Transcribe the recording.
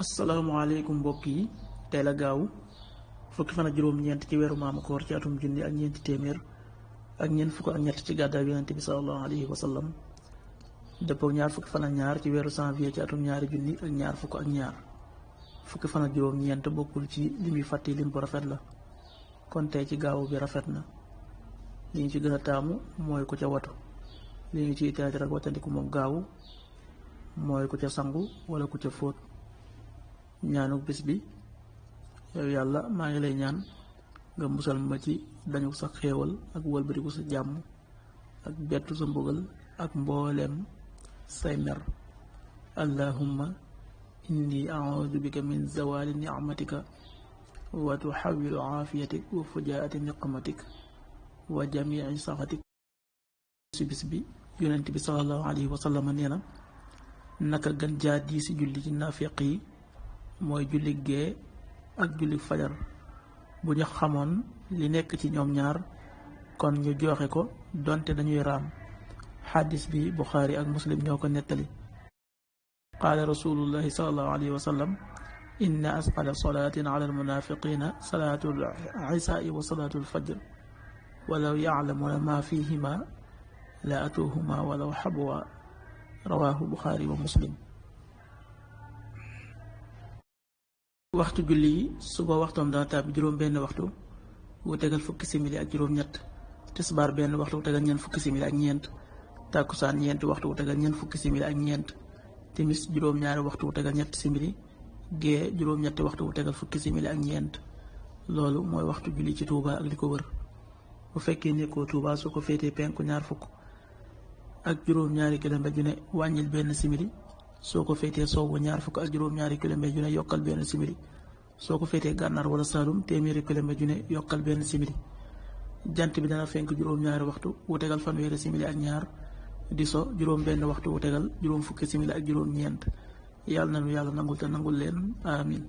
asalaamaaleykum mbokk yi tey la gaaw fukki fan ak juróom-ñeent ci weeru maamu koor ci atum junni ak ñeenti téeméer ak ñeent fukk ak ñett ci gàddaay yonent bi sallallahu alayhi wa sallam dëppoo ñaar fukki fan ak ñaar ci weeru janvier ci atum ñaari junni ak ñaar fukk ak ñaar fukki fan ak juróom-ñeent bokkul ci li muy fàtti lim bu rafet la kon tey ci gaawu bi rafet na li ñu ci gën a taamu mooy ku ca watu li ñu ciy teet rek watandiku moom gaawu mooy ku ca sangu wala ku ca fóot ñaanu bis bi yow yàlla maa ngi lay ñaan nga musal ma ci dañu sa xéewal ak wëlbatiku sa jàmm ak bettu sa mbugal ak mbooleem say mer allahumma inni a'udhu bika min zawali ni'matika wa tuhawilu aafiyatik wa fujaati niqmatik wa jamii saxatik si bis bi yonent bi sallallahu alayhi wa sallam nee na naka gën jaa di si julli ci naafiq yi mooy julli gee ak julli fajar bu ñu xamoon li nekk ci ñoom ñaar kon ñu joxe ko donte dañuy raam xaddis bi buxaari ak muslim ñoo ko nettali qaala rasulullahi sallallahu alayhi wa sallam inna asqala salaatin ala almunafiqina salaatu al-isaa'i wa salaatu al-fajr walaw ya'lamuna ma fihima la atuuhuma walaw habwa rawaahu buxaari wa muslim. waxtu julli yi suba waxtoom dana tàbbi juróom benn waxtu wu tegal fukki simili ak juróom ñett tisbaar benn waxtu wu tegal ñeent fukki simili ak ñeent tàkkusaan ñeenti waxtu wu tegal ñeent fukki simili ak ñeent timis juróom ñaari waxtu wu tegal ñett simili gee juróom ñetti waxtu wu tegal fukki simili ak ñeent loolu mooy waxtu julli ci Touba ak li ko wër bu fekkee nekkoo Touba soo ko féetee penku ñaar fukk ak juróom ñaari kilomètre ju ne wàññil benn simili soo ko féetee sowwu ñaar fukk ak juróom-ñaari kilomètre ju ne yokkal benn simili soo ko féetee gànnaar wala Saalum téeméeri kilomètre ju ne yokkal benn simili jant bi dana fenk juróom-ñaari waxtu wu tegal fanweeri simili ak ñaar di so juróom benn waxtu wu tegal juróom fukki simili ak juróom-ñeent yàlla na nu yàlla nangul te nangul leen amin